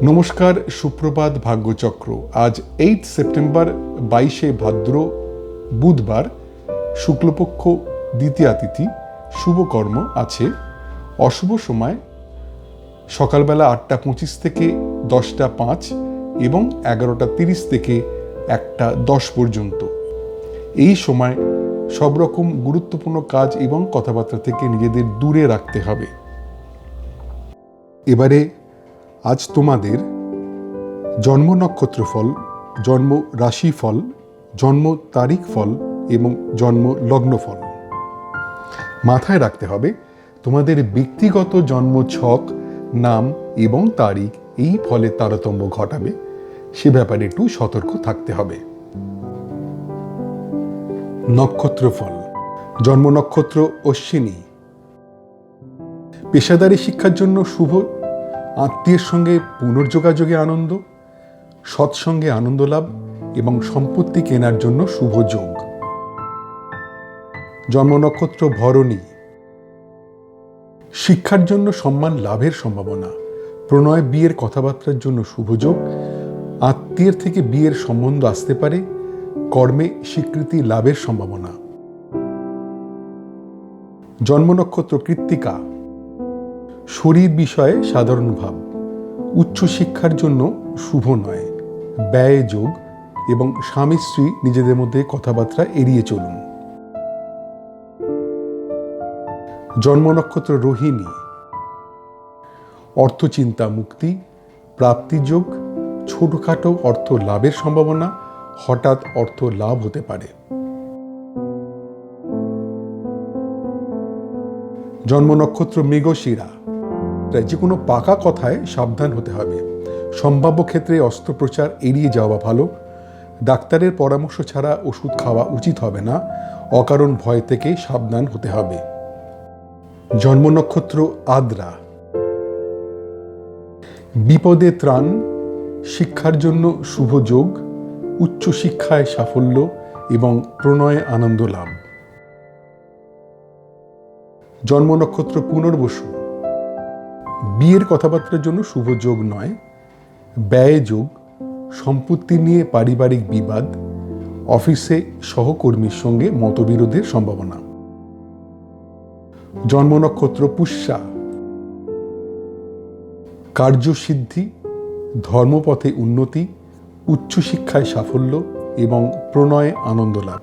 নমস্কার, সুপ্রভাত, ভাগ্যচক্র। আজ 8 সেপ্টেম্বর, 22শে ভাদ্র, বুধবার, শুক্লপক্ষ, দ্বিতীয়া তিথি। শুভকর্ম আছে। অশুভ সময় সকালবেলা 8টা 25 থেকে 10টা 5 এবং 11টা 30 থেকে 1টা 10 পর্যন্ত। এই সময় সব রকম গুরুত্বপূর্ণ কাজ এবং কথাবার্তা থেকে নিজেদের দূরে রাখতে হবে। এবারে আজ তোমাদের জন্ম নক্ষত্র ফল, জন্ম রাশি ফল, জন্ম তারিখ ফল এবং জন্ম লগ্ন ফল। মাথায় রাখতে হবে তোমাদের ব্যক্তিগত জন্ম ছক, নাম এবং তারিখ এই ফলে তারতম্য ঘটাবে, সে ব্যাপারে একটু সতর্ক থাকতে হবে। নক্ষত্র ফল। জন্ম নক্ষত্র অশ্বিনী। পেশাদারি শিক্ষার জন্য শুভ। আত্মীয়ের সঙ্গে পুনর্যোগাযোগে আনন্দ, সৎসঙ্গে আনন্দ লাভ এবং সম্পত্তি কেনার জন্য শুভ যোগ। জন্ম নক্ষত্র ভরণী। শিক্ষার জন্য সম্মান লাভের সম্ভাবনা, প্রণয় বিয়ের কথাবার্তার জন্য শুভ যোগ। আত্মীয়ের থেকে বিয়ের সম্বন্ধ আসতে পারে, কর্মে স্বীকৃতি লাভের সম্ভাবনা। জন্ম নক্ষত্র কৃত্তিকা। শরীর বিষয়ে সাধারণ ভাব, উচ্চশিক্ষার জন্য শুভ নয়, ব্যয় যোগ এবং স্বামী স্ত্রী নিজেদের মধ্যে কথাবার্তা এড়িয়ে চলুন। জন্ম নক্ষত্র রোহিণী। অর্থচিন্তা মুক্তি, প্রাপ্তিযোগ, ছোটখাটো অর্থ লাভের সম্ভাবনা, হঠাৎ অর্থ লাভ হতে পারে। জন্ম নক্ষত্র মৃগশিরা। যে কোনো পাকা কথায় সাবধান হতে হবে। সম্ভাব্য ক্ষেত্রে অস্ত্রোপচার এড়িয়ে যাওয়া ভালো। ডাক্তারের পরামর্শ ছাড়া ওষুধ খাওয়া উচিত হবে না। অকারণ ভয় থেকে সাবধান হতে হবে। জন্ম নক্ষত্র আদ্রা। বিপদে ত্রাণ, শিক্ষার জন্য শুভ যোগ, উচ্চশিক্ষায় সাফল্য এবং প্রণয়ে আনন্দ লাভ। জন্ম নক্ষত্র পুনর্বসু। বিয়ের কথাবার্তার জন্য শুভ যোগ নয়, ব্যয় যোগ, সম্পত্তি নিয়ে পারিবারিক বিবাদ, অফিসে সহকর্মীর সঙ্গে মতবিরোধের সম্ভাবনা। জন্ম নক্ষত্র পুষ্যা। কার্যসিদ্ধি, ধর্মপথে উন্নতি, উচ্চশিক্ষায় সাফল্য এবং প্রণয়ে আনন্দ লাভ।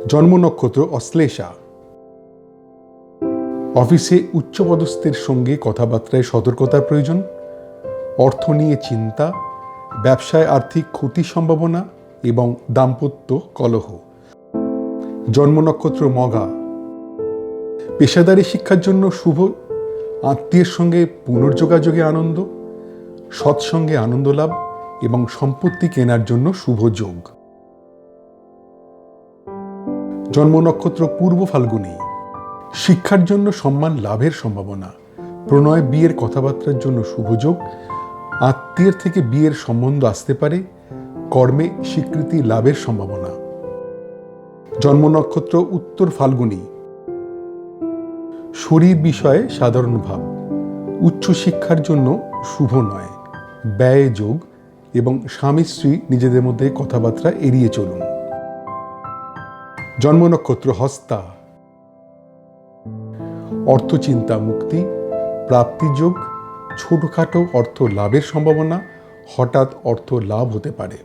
জন্ম নক্ষত্র অশ্লেষা। অফিসে উচ্চপদস্থের সঙ্গে কথাবার্তায় সতর্কতার প্রয়োজন, অর্থ নিয়ে চিন্তা, ব্যবসায় আর্থিক ক্ষতির সম্ভাবনা এবং দাম্পত্য কলহ। জন্ম নক্ষত্র মঘা। পেশাদারি শিক্ষার জন্য শুভ। আত্মীয়ের সঙ্গে পুনর্যোগাযোগে আনন্দ, সৎসঙ্গে আনন্দ লাভ এবং সম্পত্তি কেনার জন্য শুভ যোগ। জন্ম নক্ষত্র পূর্ব ফাল্গুনী। শিক্ষার জন্য সম্মান লাভের সম্ভাবনা, প্রণয় বিয়ের কথাবার্তার জন্য শুভ যোগ। আত্মীয়ের থেকে বিয়ের সম্বন্ধ আসতে পারে, কর্মে স্বীকৃতি লাভের সম্ভাবনা। জন্ম নক্ষত্র উত্তর ফাল্গুনী। শরীর বিষয়ে সাধারণ ভাব, উচ্চশিক্ষার জন্য শুভ নয়, ব্যয় যোগ এবং স্বামী স্ত্রী নিজেদের মধ্যে কথাবার্তা এড়িয়ে চলুন। জন্ম নক্ষত্র হস্তা। অর্থচিন্তা মুক্তি, প্রাপ্তিযোগ, ছোটখাটো অর্থ লাভের সম্ভাবনা, হঠাৎ অর্থ লাভ হতে পারে।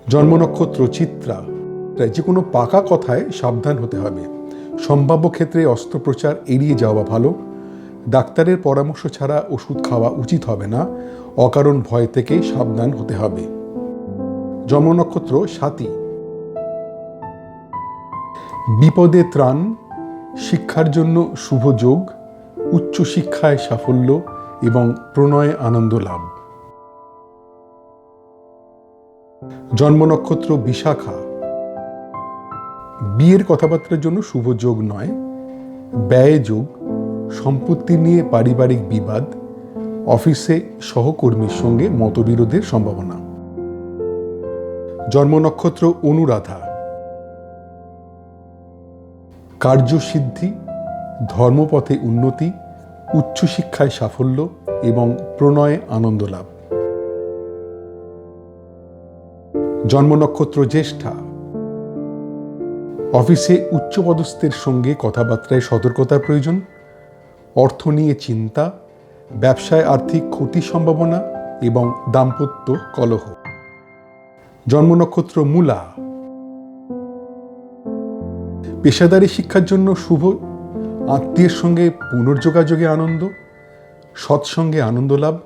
জন্ম নক্ষত্র চিত্রা। যে কোনো পাকা কথায় সাবধান হতে হবে। সম্ভাব্য ক্ষেত্রে অস্ত্রোপচার এড়িয়ে যাওয়া ভালো। ডাক্তারের পরামর্শ ছাড়া ওষুধ খাওয়া উচিত হবে না। অকারণ ভয় থেকে সাবধান হতে হবে। জন্ম নক্ষত্র স্বাতী। বিপদে ত্রাণ, শিক্ষার জন্য শুভ যোগ, উচ্চশিক্ষায় সাফল্য এবং প্রণয়ে আনন্দ লাভ। জন্ম নক্ষত্র বিশাখা। বিয়ের কথাবার্তার জন্য শুভ যোগ নয়, ব্যয় যোগ, সম্পত্তি নিয়ে পারিবারিক বিবাদ, অফিসে সহকর্মীর সঙ্গে মতবিরোধের সম্ভাবনা। জন্ম নক্ষত্র অনুরাধা। কার্যসিদ্ধি, ধর্মপথে উন্নতি, উচ্চশিক্ষায় সাফল্য এবং প্রণয়ে আনন্দ লাভ। জন্ম নক্ষত্র জ্যেষ্ঠা। অফিসে উচ্চপদস্থের সঙ্গে কথাবার্তায় সতর্কতার প্রয়োজন, অর্থ নিয়ে চিন্তা, ব্যবসায় আর্থিক ক্ষতির সম্ভাবনা এবং দাম্পত্য কলহ। জন্ম নক্ষত্র মূলা। পেশাদারী শিক্ষার জন্য শুভ, আত্মীয়ের সঙ্গে পুনর্যোগাযোগে আনন্দ, সৎসঙ্গে আনন্দ লাভ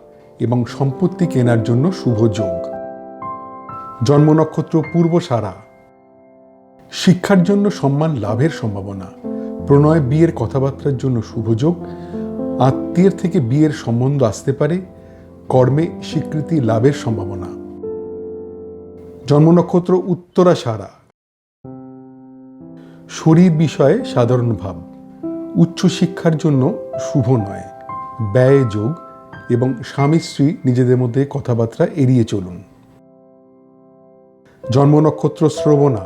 এবং সম্পত্তি কেনার জন্য শুভ যোগ। জন্ম নক্ষত্র পূর্বসারা। শিক্ষার জন্য সম্মান লাভের সম্ভাবনা, প্রণয় বিয়ের কথাবার্তার জন্য শুভ যোগ, আত্মীয়ের থেকে বিয়ের সম্বন্ধ আসতে পারে, কর্মে স্বীকৃতি লাভের সম্ভাবনা। জন্ম নক্ষত্র উত্তরাষাঢ়া। শরীর বিষয়ে সাধারণ ভাব, উচ্চশিক্ষার জন্য শুভ নয়, ব্যয় যোগ এবং স্বামী স্ত্রী নিজেদের মধ্যে কথাবার্তা এড়িয়ে চলুন। জন্ম নক্ষত্র শ্রবণা।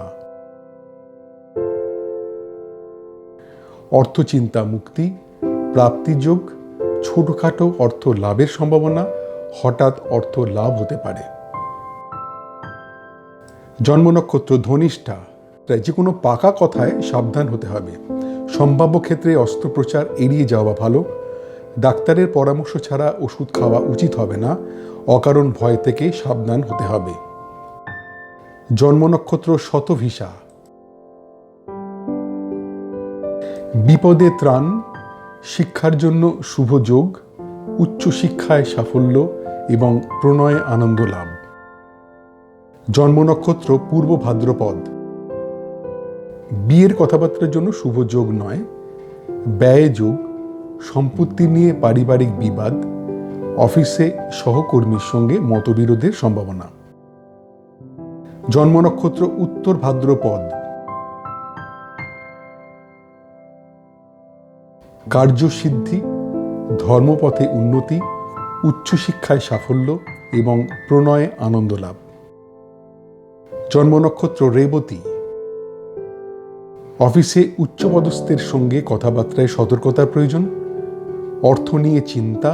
অর্থচিন্তা মুক্তি, প্রাপ্তিযোগ, ছোটখাটো অর্থ লাভের সম্ভাবনা, হঠাৎ অর্থ লাভ হতে পারে। জন্ম নক্ষত্র ধনিষ্ঠা। যে কোনো পাকা কথায় সাবধান হতে হবে, সম্ভাব্য ক্ষেত্রে অস্ত্রোপচার এড়িয়ে যাওয়া ভালো, ডাক্তারের পরামর্শ ছাড়া ওষুধ খাওয়া উচিত হবে না, অকারণ ভয় থেকে সাবধান হতে হবে। জন্ম নক্ষত্র শতভিষা। বিপদে ত্রাণ, শিক্ষার জন্য শুভ যোগ, উচ্চশিক্ষায় সাফল্য এবং প্রণয়ে আনন্দ লাভ। জন্ম নক্ষত্র পূর্ব ভাদ্রপদ। বিয়ের কথাবার্তার জন্য শুভ যোগ নয়, ব্যয় যোগ, সম্পত্তি নিয়ে পারিবারিক বিবাদ, অফিসে সহকর্মীর সঙ্গে মতবিরোধের সম্ভাবনা। জন্ম নক্ষত্র উত্তর ভাদ্রপদ। কার্যসিদ্ধি, ধর্মপথে উন্নতি, উচ্চশিক্ষায় সাফল্য এবং প্রণয়ে আনন্দ লাভ। জন্ম নক্ষত্র রেবতী। অফিসে উচ্চপদস্থের সঙ্গে কথাবার্তায় সতর্কতার প্রয়োজন, অর্থ নিয়ে চিন্তা,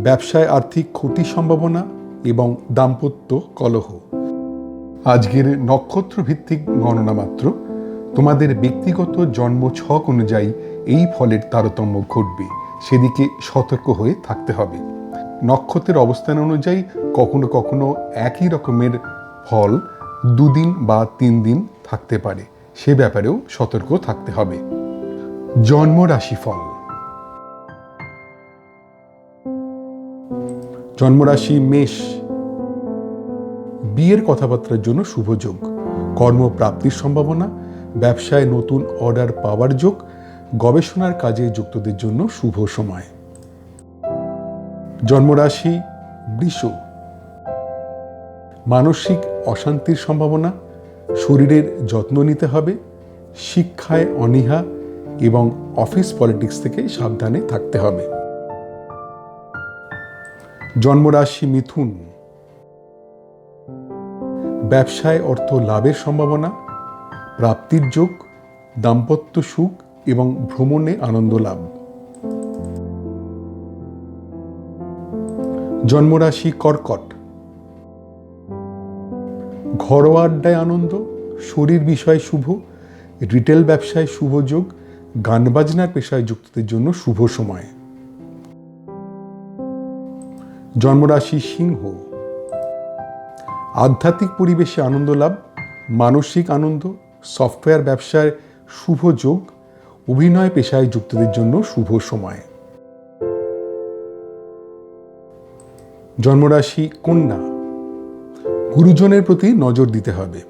ব্যবসায় আর্থিক ক্ষতির সম্ভাবনা এবং দাম্পত্য কলহ। আজকের নক্ষত্র ভিত্তিক গণনা মাত্র, তোমাদের ব্যক্তিগত জন্ম ছক অনুযায়ী এই ফলের তারতম্য ঘটবে, সেদিকে সতর্ক হয়ে থাকতে হবে। নক্ষত্রের অবস্থান অনুযায়ী কখনো কখনো একই রকমের ফল 2 দিন বা 3 দিন থাকতে পারে, সে ব্যাপারেও সতর্ক থাকতে হবে। জন্ম রাশিফল। জন্মরাশি মেষ। বিয়ের কথাবার্তার জন্য শুভ যোগ, কর্মপ্রাপ্তির সম্ভাবনা, ব্যবসায় নতুন অর্ডার পাওয়ার যোগ, গবেষণার কাজে যুক্তদের জন্য শুভ সময়। জন্মরাশি বৃষ। মানসিক অশান্তির সম্ভাবনা, শরীরের যত্ন নিতে হবে, শিক্ষায় অনীহা এবং অফিস পলিটিক্স থেকে সাবধানে থাকতে হবে। জন্মরাশি মিথুন। ব্যবসায় অর্থ লাভের সম্ভাবনা, প্রাপ্তির যোগ, দাম্পত্য সুখ এবং ভ্রমণে আনন্দ লাভ। জন্মরাশি কর্কট। ঘরোয়া আড্ডায় আনন্দ, শরীর বিষয়ে শুভ, রিটেল ব্যবসায় শুভ যোগ, গান বাজনার পেশায় যুক্তদের জন্য শুভ সময়। জন্মরাশি সিংহ। আধ্যাত্মিক পরিবেশে আনন্দ লাভ, মানসিক আনন্দ, সফটওয়্যার ব্যবসায় শুভ যোগ, অভিনয় পেশায় যুক্তদের জন্য শুভ সময়। জন্মরাশি কন্যা। গুরুজনের প্রতি নজর দিতে হবে,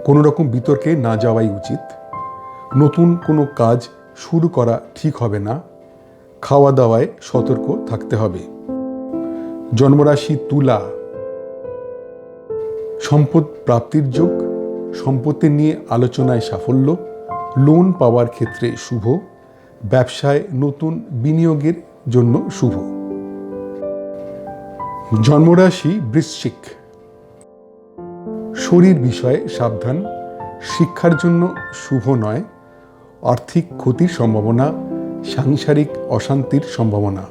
কোনো রকম বিতর্কে না যাওয়াই উচিত, নতুন কোনো কাজ শুরু করা ঠিক হবে না, খাওয়া দাওয়ায় সতর্ক থাকতে হবে। জন্মরাশি তুলা। সম্পদ প্রাপ্তির যোগ, সম্পত্তি নিয়ে আলোচনায় সাফল্য, লোন পাওয়ার ক্ষেত্রে শুভ, ব্যবসায় নতুন বিনিয়োগের জন্য শুভ। জন্মরাশি বৃশ্চিক। শরীর বিষয়ে সাবধান, শিক্ষার জন্য শুভ নয়, আর্থিক ক্ষতির সম্ভাবনা, সাংসারিক অশান্তির সম্ভাবনা।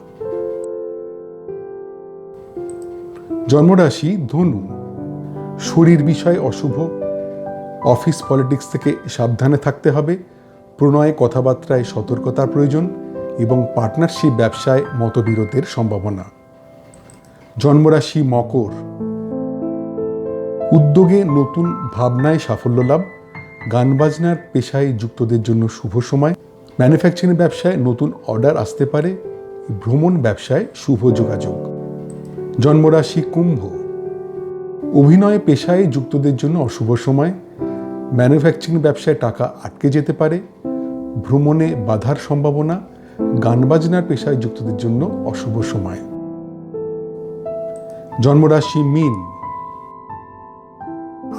জন্মরাশি ধনু, শরীর বিষয় অশুভ, অফিস পলিটিক্স থেকে সাবধানে থাকতে হবে, প্রণয় কথাবার্তায় সতর্কতার প্রয়োজন এবং পার্টনারশিপ ব্যবসায় মতবিরোধের সম্ভাবনা। জন্মরাশি মকর, উদ্যোগে নতুন ভাবনায় সাফল্য লাভ, গান বাজনার পেশায় যুক্তদের জন্য শুভ সময়, ম্যানুফ্যাকচারিং ব্যবসায় নতুন অর্ডার আসতে পারে, ভ্রমণ ব্যবসায় শুভ যোগাযোগ। জন্মরাশি কুম্ভ, অভিনয় পেশায় যুক্তদের জন্য অশুভ সময়, ম্যানুফ্যাকচারিং ব্যবসায় টাকা আটকে যেতে পারে, ভ্রমণে বাধার সম্ভাবনা, গান বাজনার পেশায় যুক্তদের জন্য অশুভ সময়। জন্মরাশি মীন,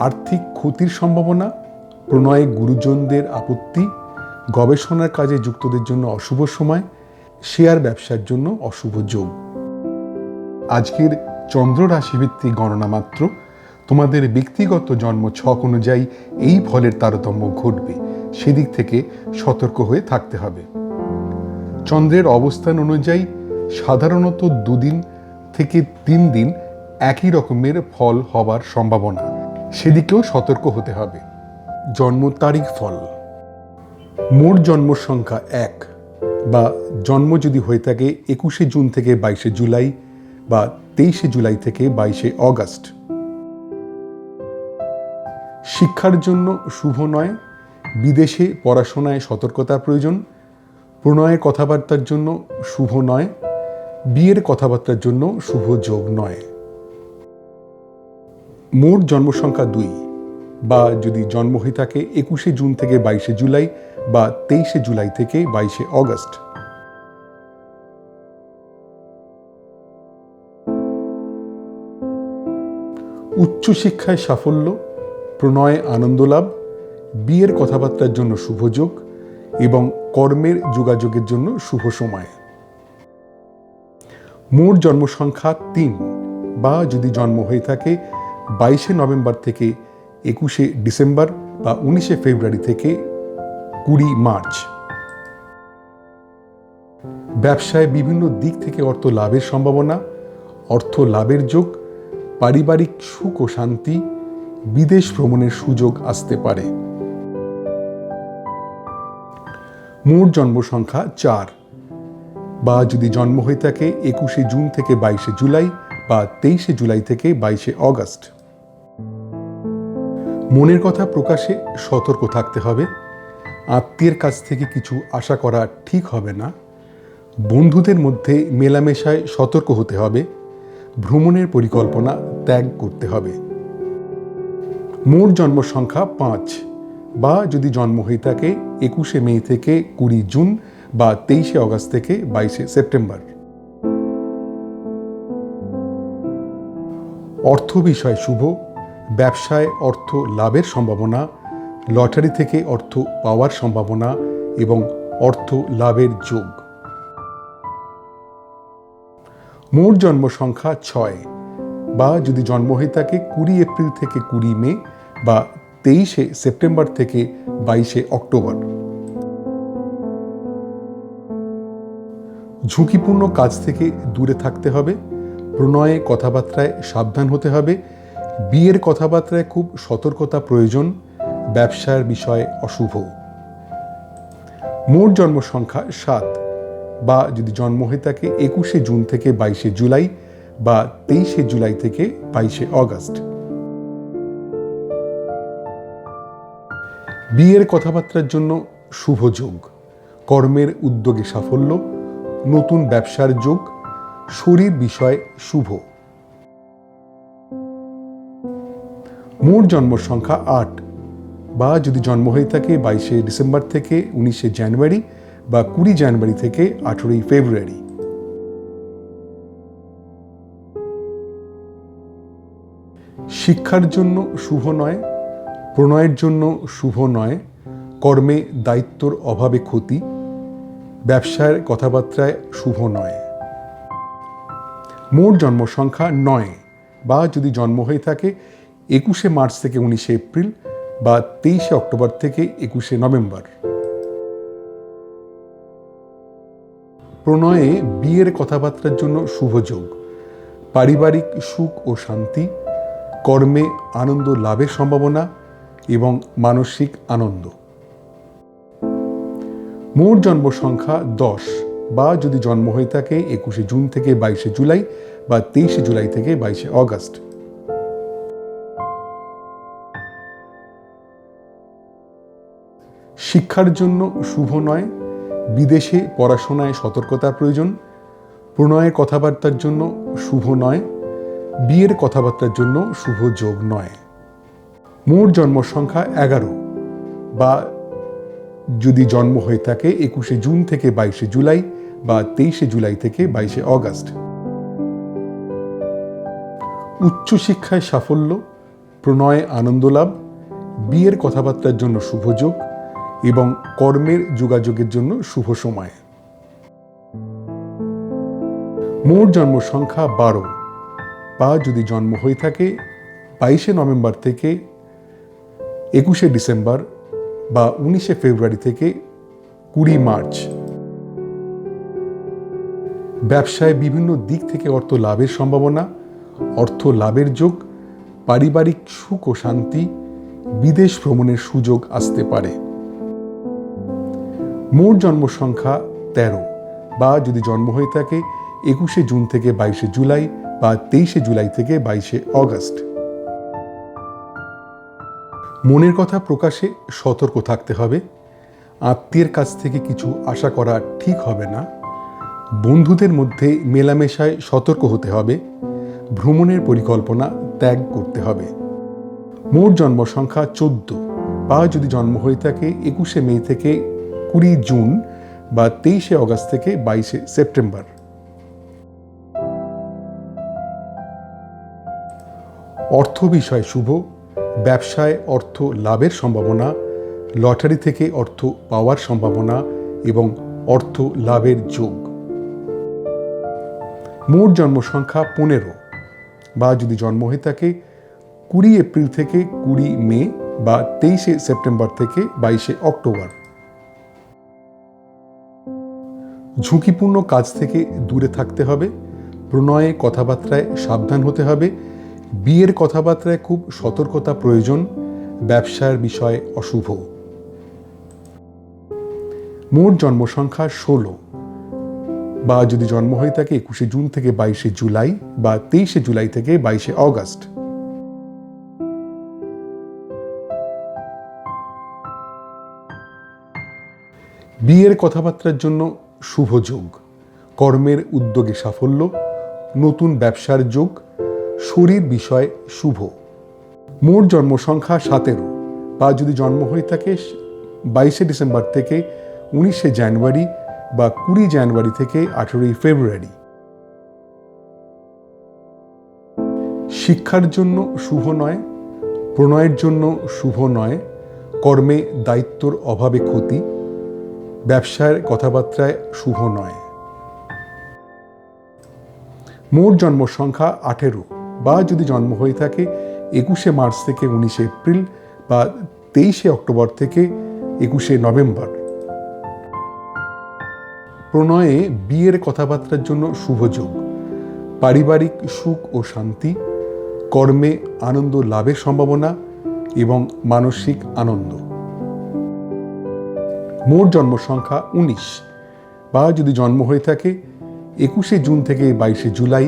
আর্থিক ক্ষতির সম্ভাবনা, প্রণয়ে গুরুজনদের আপত্তি, গবেষণার কাজে যুক্তদের জন্য অশুভ সময়, শেয়ার ব্যবসার জন্য অশুভ যোগ। আজকের চন্দ্র রাশিভিত্তিক গণনা মাত্র, তোমাদের ব্যক্তিগত জন্ম ছক অনুযায়ী এই ফলের তারতম্য ঘটবে, সেদিক থেকে সতর্ক হয়ে থাকতে হবে। চন্দ্রের অবস্থান অনুযায়ী সাধারণত 2 দিন থেকে 3 দিন একই রকমের ফল হবার সম্ভাবনা, সেদিকেও সতর্ক হতে হবে। জন্ম তারিখ ফল, মোট জন্ম সংখ্যা 1 বা জন্ম যদি হয়ে থাকে 21শে জুন থেকে 22শে জুলাই বা 23শে জুলাই থেকে 22শে অগস্ট। শিক্ষার জন্য শুভ নয়, বিদেশে পড়াশোনায় সতর্কতার প্রয়োজন, প্রণয়ের কথাবার্তার জন্য শুভ নয়, বিয়ের কথাবার্তার জন্য শুভ যোগ নয়। মোট জন্ম সংখ্যা 2 বা যদি জন্ম হয়ে থাকে 21শে জুন থেকে 22শে জুলাই বা 23শে জুলাই থেকে 22শে অগস্ট। উচ্চশিক্ষায় সাফল্য, প্রণয়ে আনন্দ লাভ, বিয়ের কথাবার্তার জন্য শুভ যোগ এবং কর্মের যোগাযোগের জন্য শুভ সময়। মোট জন্ম সংখ্যা 3 বা যদি জন্ম হয়ে থাকে 22শে নভেম্বর থেকে 21শে ডিসেম্বর বা 19শে ফেব্রুয়ারি থেকে 20 মার্চ। ব্যবসায় বিভিন্ন দিক থেকে অর্থ লাভের সম্ভাবনা, অর্থ লাভের যোগ, পারিবারিক সুখ ও শান্তি, বিদেশ ভ্রমণের সুযোগ আসতে পারে। মোট জন্ম সংখ্যা 4 বা যদি জন্ম হয়ে থাকে 21শে জুন থেকে 22শে জুলাই বা 23শে জুলাই থেকে 22শে অগস্ট। মনের কথা প্রকাশে সতর্ক থাকতে হবে, আত্মীয়ের কাছ থেকে কিছু আশা করা ঠিক হবে না, বন্ধুদের মধ্যে মেলামেশায় সতর্ক হতে হবে, ভ্রমণের পরিকল্পনা ত্যাগ করতে হবে। মোট জন্ম সংখ্যা 5 বা যদি জন্ম হয়ে থাকে 21শে মে থেকে 20 জুন বা 23শে অগস্ট থেকে 22শে সেপ্টেম্বর। অর্থ বিষয় শুভ, ব্যবসায় অর্থ লাভের সম্ভাবনা, লটারি থেকে অর্থ পাওয়ার সম্ভাবনা এবং অর্থ লাভের যোগ। মোট জন্ম সংখ্যা 6 বা যদি জন্ম হয়ে থাকে 20 এপ্রিল থেকে 20 মে বা 23শে সেপ্টেম্বর থেকে 22শে অক্টোবর। ঝুঁকিপূর্ণ কাজ থেকে দূরে থাকতে হবে, প্রণয়ে কথাবার্তায় সাবধান হতে হবে, বিয়ের কথাবার্তায় খুব সতর্কতা প্রয়োজন, ব্যবসার বিষয় অশুভ। মোট জন্ম সংখ্যা 7 বা যদি জন্ম হয়ে থাকে 21শে জুন থেকে 22শে জুলাই বা 23শে জুলাই থেকে 22শে অগস্ট। বিয়ের কথাবার্তার জন্য শুভ যোগ, কর্মের উদ্যোগে সাফল্য, নতুন ব্যবসার যোগ, শরীর বিষয় শুভ। মোট জন্ম সংখ্যা 8 বা যদি জন্ম হয়ে থাকে 22শে ডিসেম্বর থেকে 19শে জানুয়ারি বা 20 জানুয়ারি থেকে 18ই ফেব্রুয়ারি। শিক্ষার জন্য শুভ নয়, প্রণয়ের জন্য শুভ নয়, কর্মে দায়িত্বর অভাবে ক্ষতি, ব্যবসার কথাবার্তায় শুভ নয়। মোট জন্ম সংখ্যা 9 বা যদি জন্ম হয়ে থাকে 21শে মার্চ থেকে 19শে এপ্রিল বা 23শে অক্টোবর থেকে 21শে নভেম্বর। প্রণয়ে বিয়ের কথাবার্তার জন্য শুভ যোগ, পারিবারিক সুখ ও শান্তি, কর্মে আনন্দ লাভের সম্ভাবনা এবং মানসিক আনন্দ। মোট জন্ম সংখ্যা 10 বা যদি জন্ম হয়ে থাকে 21শে জুন থেকে 22শে জুলাই বা 23শে জুলাই থেকে 22শে অগস্ট। শিক্ষার জন্য শুভ নয়, বিদেশে পড়াশোনায় সতর্কতার প্রয়োজন। প্রণয়ের কথাবার্তার জন্য শুভ নয়, বিয়ের কথাবার্তার জন্য শুভ যোগ নয়। মোট জন্ম সংখ্যা 11 বা যদি জন্ম হয়ে থাকে 21শে জুন থেকে 22শে জুলাই বা 23শে জুলাই থেকে 22শে অগস্ট। উচ্চশিক্ষায় সাফল্য, প্রণয়ে আনন্দ লাভ, বিয়ের কথাবার্তার জন্য শুভ যোগ এবং কর্মের যোগাযোগের জন্য শুভ সময়। মোট জন্ম সংখ্যা 12 বা যদি জন্ম হয়ে থাকে 22শে নভেম্বর থেকে 21শে ডিসেম্বর বা 19শে ফেব্রুয়ারি থেকে 20 মার্চ। ব্যবসায় বিভিন্ন দিক থেকে অর্থ লাভের সম্ভাবনা, অর্থ লাভের যোগ, পারিবারিক সুখ ও শান্তি, বিদেশ ভ্রমণের সুযোগ আসতে পারে। মোট জন্ম সংখ্যা 13 বা যদি জন্ম হয়ে থাকে 21শে জুন থেকে 22শে জুলাই বা 23শে জুলাই থেকে 22শে অগস্ট। মনের কথা প্রকাশে সতর্ক থাকতে হবে। আত্মীয়ের কাছ থেকে কিছু আশা করা ঠিক হবে না। বন্ধুদের মধ্যে মেলামেশায় সতর্ক হতে হবে। ভ্রমণের পরিকল্পনা ত্যাগ করতে হবে। মোট জন্ম সংখ্যা 14 বা যদি জন্ম হয়ে থাকে 21শে মে থেকে 20 জুন বা 23শে অগস্ট থেকে 22শে সেপ্টেম্বর। অর্থ বিষয় শুভ, ব্যবসায় অর্থ লাভের সম্ভাবনা, লটারি থেকে অর্থ পাওয়ার সম্ভাবনা এবং অর্থ লাভের যোগ। মোট জন্ম সংখ্যা 15 বা যদি জন্ম হয়ে থাকে 20 এপ্রিল থেকে 20 মে বা 23শে সেপ্টেম্বর থেকে 22শে অক্টোবর। ঝুঁকিপূর্ণ কাজ থেকে দূরে থাকতে হবে। প্রণয়ে কথাবার্তায় সাবধান হতে হবে। বিয়ের কথাবার্তায় খুব সতর্কতা প্রয়োজন। ব্যবসার বিষয় অশুভ। মোট জন্ম সংখ্যা 16 বা যদি জন্ম হয়ে থাকে 21শে জুন থেকে 22শে জুলাই বা 23শে জুলাই থেকে 22শে অগস্ট। বিয়ের কথাবার্তার জন্য শুভ যোগ, কর্মের উদ্যোগে সাফল্য, নতুন ব্যবসার যোগ, শরীর বিষয় শুভ। মোট জন্ম সংখ্যা 17 বা যদি জন্ম হয়ে থাকে 22শে ডিসেম্বর থেকে 19শে জানুয়ারি বা 20 জানুয়ারি থেকে 18 ফেব্রুয়ারি। শিক্ষার জন্য শুভ নয়, প্রণয়ের জন্য শুভ নয়, কর্মে দায়িত্বর অভাবে ক্ষতি, ব্যবসার কথাবার্তায় শুভ নয়। মোট জন্ম সংখ্যা 18 বা যদি জন্ম হয়ে থাকে 21শে মার্চ থেকে 19শে এপ্রিল বা 23শে অক্টোবর থেকে 21শে নভেম্বর। প্রণয়ে বিয়ের কথাবার্তার জন্য শুভ যোগ, পারিবারিক সুখ ও শান্তি, কর্মে আনন্দ লাভের সম্ভাবনা এবং মানসিক আনন্দ। মোট জন্ম সংখ্যা 19 বা যদি জন্ম হয়ে থাকে 21শে জুন থেকে 22শে জুলাই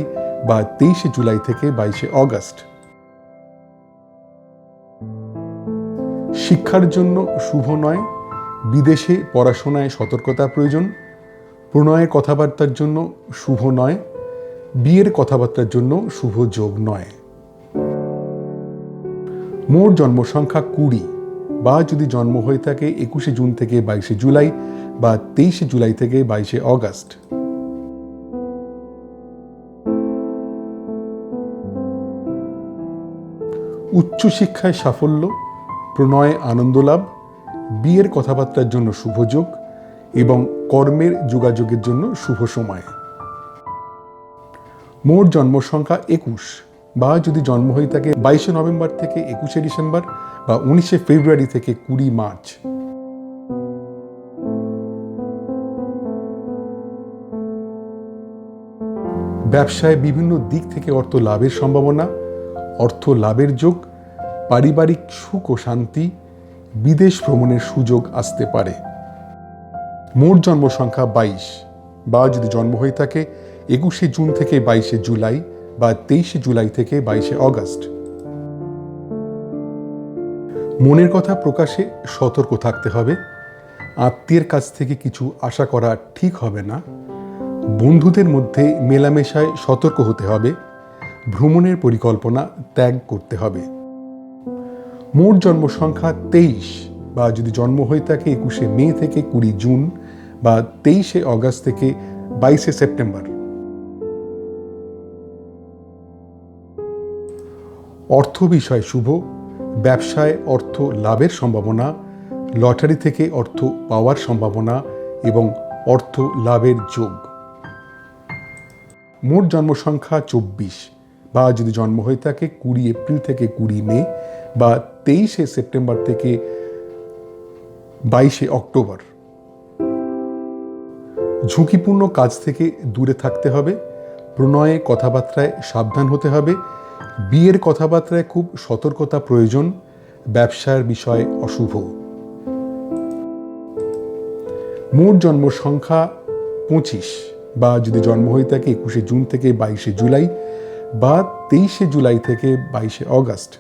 বা 23শে জুলাই থেকে 22শে অগস্ট। শিক্ষার জন্য শুভ নয়, বিদেশে পড়াশোনায় সতর্কতা প্রয়োজন। প্রণয়ের কথাবার্তার জন্য শুভ নয়, বিয়ের কথাবার্তার জন্য শুভ যোগ নয়। মোট জন্ম সংখ্যা 20 বা যদি জন্ম হয়ে থাকে 21শে জুন থেকে 22শে জুলাই বা 23শে জুলাই থেকে 22শে অগস্ট। উচ্চশিক্ষায় সাফল্য, প্রণয়ে আনন্দ লাভ, বিয়ের কথাবার্তার জন্য শুভ যোগ এবং কর্মের যোগাযোগের জন্য শুভ সময়। মোট জন্ম সংখ্যা 21 বা যদি জন্ম হয়ে থাকে 22শে নভেম্বর থেকে 21শে ডিসেম্বর বা 19শে ফেব্রুয়ারি থেকে 20 মার্চ। ব্যবসায় বিভিন্ন দিক থেকে অর্থ লাভের সম্ভাবনা, অর্থ লাভের যোগ, পারিবারিক সুখ ও শান্তি, বিদেশ ভ্রমণের সুযোগ আসতে পারে। মোট জন্ম সংখ্যা 22, বা যদি জন্ম হয়ে থাকে 21শে জুন থেকে 22শে জুলাই বা 23শে জুলাই থেকে 22শে অগস্ট। মনের কথা প্রকাশে সতর্ক থাকতে হবে। আত্মীয়ের কাছ থেকে কিছু আশা করা ঠিক হবে না। বন্ধুদের মধ্যে মেলামেশায় সতর্ক হতে হবে। ভ্রমণের পরিকল্পনা ত্যাগ করতে হবে। মোট জন্ম সংখ্যা 23, বা যদি জন্ম হয়ে থাকে 21শে মে থেকে 20 জুন বা 23শে অগস্ট থেকে 22শে সেপ্টেম্বর। অর্থ বিষয় শুভ। ব্যবসায় অর্থ লাভের সম্ভাবনা, লটারি থেকে অর্থ পাওয়ার সম্ভাবনা এবং অর্থ লাভের যোগ। মোট জন্ম সংখ্যা 24, বা যদি জন্ম হয়ে থাকে 20 এপ্রিল থেকে 20 মে বা 23শে সেপ্টেম্বর থেকে 22শে অক্টোবর। ঝুঁকিপূর্ণ কাজ থেকে দূরে থাকতে হবে। প্রণয়ে কথাবার্তায় সাবধান হতে হবে। বিয়ের কথাবার্তায় খুব সতর্কতা প্রয়োজন। ব্যবসার বিষয় অশুভ। মোট জন্ম সংখ্যা 25, বা যদি জন্ম হয়ে থাকে 21শে জুন থেকে 22শে জুলাই বা 23শে জুলাই থেকে 22শে অগস্ট।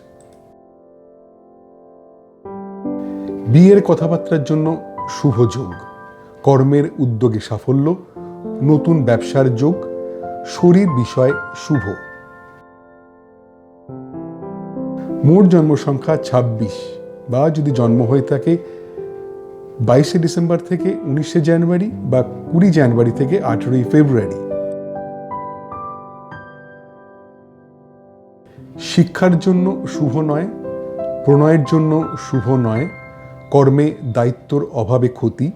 বিয়ের কথাবার্তার জন্য শুভ যোগ। কর্মের উদ্যোগে সাফল্য, নতুন ব্যবসার যোগ, শরীর বিষয় শুভ। মোট জন্ম সংখ্যা 26, বা যদি জন্ম হয়ে থাকে 22শে ডিসেম্বর থেকে 19শে জানুয়ারি বা 20 জানুয়ারি থেকে 18ই ফেব্রুয়ারি। শিক্ষার জন্য শুভ নয়। প্রণয়ের জন্য শুভ নয়। কর্মে দায়িত্বর অভাবে ক্ষতি।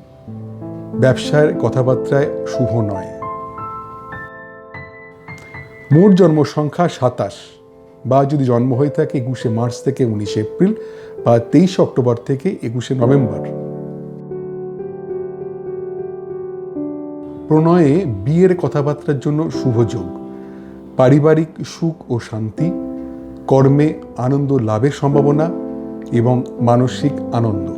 ব্যবসার কথাবার্তায় শুভ নয়। মোট জন্ম সংখ্যা 27, বা যদি জন্ম হয়ে থাকে 21শে মার্চ থেকে 19শে এপ্রিল বা 23শে অক্টোবর থেকে 21শে নভেম্বর। প্রণয়ে বিয়ের কথাবার্তার জন্য শুভ যোগ। পারিবারিক সুখ ও শান্তি, কর্মে আনন্দ লাভের সম্ভাবনা এবং মানসিক আনন্দ।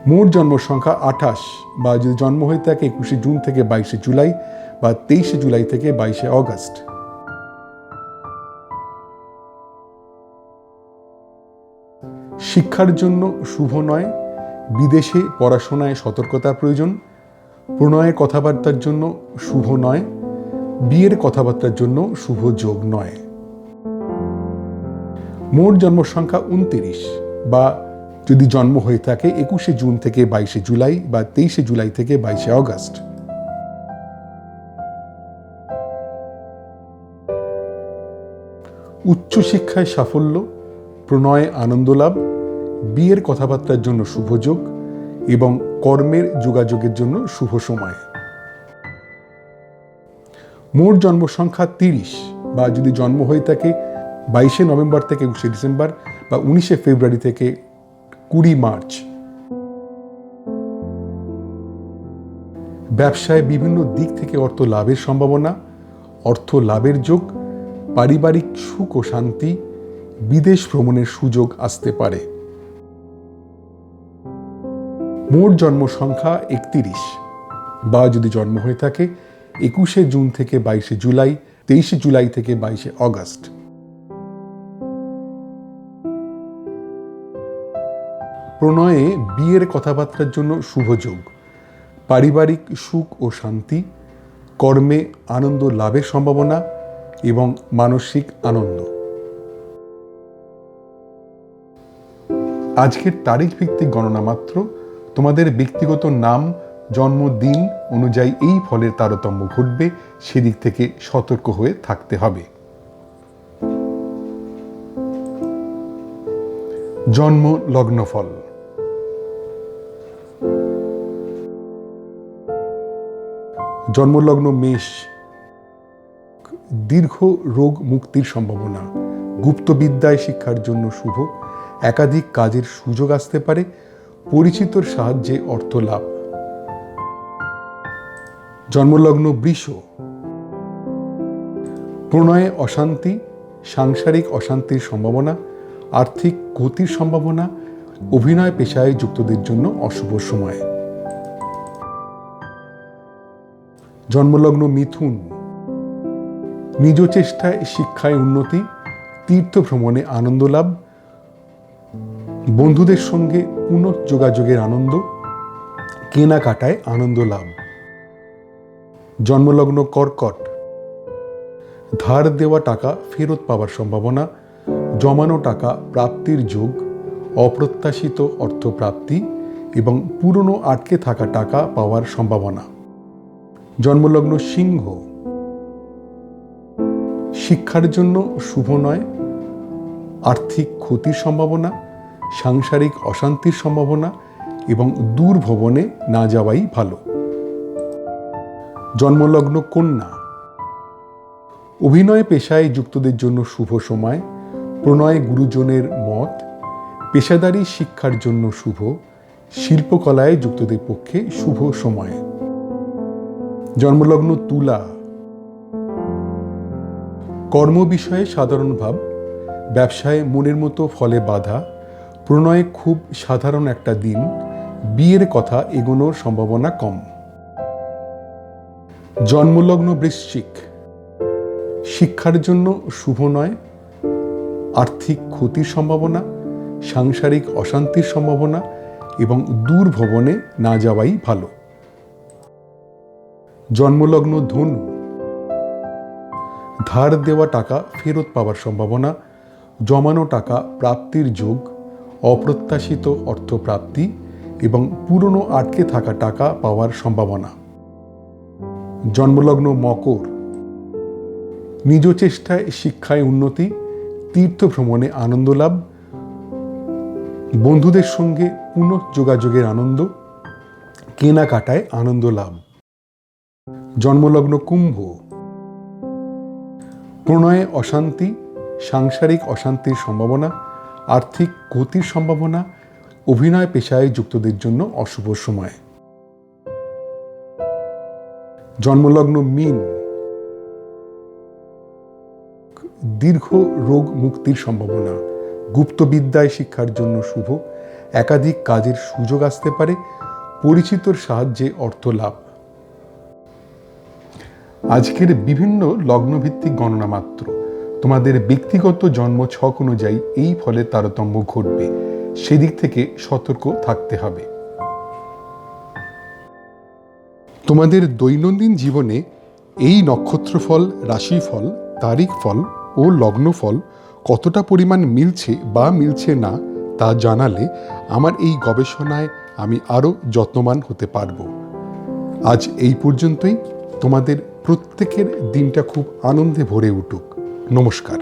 মোট জন্ম সংখ্যা 28, বা যদি জন্ম হয়ে থাকে 21শে জুন থেকে 22শে জুলাই বা 23শে জুলাই থেকে 22শে অগস্ট। শিক্ষার জন্য শুভ নয়। বিদেশে পড়াশোনায় সতর্কতার প্রয়োজন। প্রণয়ের কথাবার্তার জন্য শুভ নয়। বিয়ের কথাবার্তার জন্য শুভ যোগ নয়। মোট জন্ম সংখ্যা 29, বা যদি জন্ম হয়ে থাকে 21শে জুন থেকে 22শে জুলাই বা 23শে জুলাই থেকে 22শে অগস্ট। উচ্চশিক্ষায় সাফল্য, প্রণয়ে আনন্দ লাভ, বিয়ের কথাবার্তার জন্য শুভ যোগ এবং কর্মের যোগাযোগের জন্য শুভ সময়। মোট জন্ম সংখ্যা 30, বা যদি জন্ম হয়ে থাকে 22শে নভেম্বর থেকে 21শে ডিসেম্বর বা 19শে ফেব্রুয়ারি থেকে 20 মার্চ। ব্যবসায় বিভিন্ন দিক থেকে অর্থ লাভের সম্ভাবনা, অর্থ লাভের যোগ, পারিবারিক সুখ ও শান্তি, বিদেশ ভ্রমণের সুযোগ আসতে পারে। মোট জন্ম সংখ্যা 31, বা যদি জন্ম হয়ে থাকে 21শে জুন থেকে 22শে জুলাই, 23শে জুলাই থেকে 22শে অগস্ট। প্রণয়ে বিয়ের কথাবার্তার জন্য শুভ যোগ। পারিবারিক সুখ ও শান্তি, কর্মে আনন্দ লাভের সম্ভাবনা এবং মানসিক আনন্দ। আজকের তারিখ ভিত্তিক গণনা মাত্র। তোমাদের ব্যক্তিগত নাম, জন্মদিন অনুযায়ী এই ফলের তারতম্য ঘটবে, সেদিক থেকে সতর্ক হয়ে থাকতে হবে। জন্ম লগ্নফল। জন্মলগ্ন মেষ। দীর্ঘ রোগ মুক্তির সম্ভাবনা। গুপ্তবিদ্যায় শিক্ষার জন্য শুভ। একাধিক কাজের সুযোগ আসতে পারে। পরিচিতর সাহায্যে অর্থ লাভ। জন্মলগ্ন বৃষ। প্রণয়ে অশান্তি, সাংসারিক অশান্তির সম্ভাবনা, আর্থিক ক্ষতির সম্ভাবনা, অভিনয় পেশায় যুক্তদের জন্য অশুভ সময়। জন্মলগ্ন মিথুন, নিজ চেষ্টায় শিক্ষায় উন্নতি, তীর্থ ভ্রমণে আনন্দ লাভ, বন্ধুদের সঙ্গে পুনঃযোগাযোগের আনন্দ, কেনাকাটায় আনন্দ লাভ। জন্মলগ্ন কর্কট, ধার দেওয়া টাকা ফেরত পাওয়ার সম্ভাবনা, জমানো টাকা প্রাপ্তির যোগ, অপ্রত্যাশিত অর্থপ্রাপ্তি এবং পুরনো আটকে থাকা টাকা পাওয়ার সম্ভাবনা। জন্মলগ্ন সিংহ, শিক্ষার জন্য শুভ নয়, আর্থিক ক্ষতির সম্ভাবনা, সাংসারিক অশান্তির সম্ভাবনা এবং দূর ভ্রমণে না যাওয়াই ভালো। জন্মলগ্ন কন্যা, অভিনয় পেশায় যুক্তদের জন্য শুভ সময়, প্রণয় গুরুজনের মত, পেশাদারী শিক্ষার জন্য শুভ, শিল্পকলায় যুক্তদের পক্ষে শুভ সময়। জন্মলগ্ন তুলা, কর্ম বিষয়ে সাধারণ ভাব, ব্যবসায় মনের মতো ফলে বাধা, প্রণয়ে খুব সাধারণ একটা দিন, বিয়ের কথা এগোনোর সম্ভাবনা কম। জন্মলগ্ন বৃশ্চিক, শিক্ষার জন্য শুভ নয়, আর্থিক ক্ষতির সম্ভাবনা, সাংসারিক অশান্তির সম্ভাবনা এবং দূর ভ্রমণে না যাওয়াই ভালো। জন্মলগ্ন ধনু, ধার দেওয়া টাকা ফেরত পাওয়ার সম্ভাবনা, জমানো টাকা প্রাপ্তির যোগ, অপ্রত্যাশিত অর্থপ্রাপ্তি এবং পুরনো আটকে থাকা টাকা পাওয়ার সম্ভাবনা। জন্মলগ্ন মকর, নিজ চেষ্টায় শিক্ষায় উন্নতি, তীর্থ ভ্রমণে আনন্দ লাভ, বন্ধুদের সঙ্গে পুনঃযোগাযোগের আনন্দ, কেনাকাটায় আনন্দ লাভ। জন্মলগ্ন কুম্ভ, প্রণয়ে অশান্তি, সাংসারিক অশান্তির সম্ভাবনা, আর্থিক ক্ষতির সম্ভাবনা, অভিনয় পেশায় যুক্তদের জন্য অশুভ সময়। জন্মলগ্ন মীন, দীর্ঘ রোগ মুক্তির সম্ভাবনা, গুপ্তবিদ্যায় শিক্ষার জন্য শুভ, একাধিক কাজের সুযোগ আসতে পারে, পরিচিতর সাহায্যে অর্থ লাভ। আজকের বিভিন্ন লগ্নভিত্তিক গণনা মাত্র, তোমাদের ব্যক্তিগত জন্ম ছক অনুযায়ী এই ফলের তারতম্য ঘটবে, সেদিক থেকে সতর্ক থাকতে হবে। তোমাদের দৈনন্দিন জীবনে এই নক্ষত্রফল, রাশিফল, তারিখ ফল ও লগ্নফল কতটা পরিমাণ মিলছে বা মিলছে না তা জানালে আমার এই গবেষণায় আমি আরও যত্নবান হতে পারব। আজ এই পর্যন্তই। তোমাদের প্রত্যেকের দিনটা খুব আনন্দে ভরে উঠুক। নমস্কার।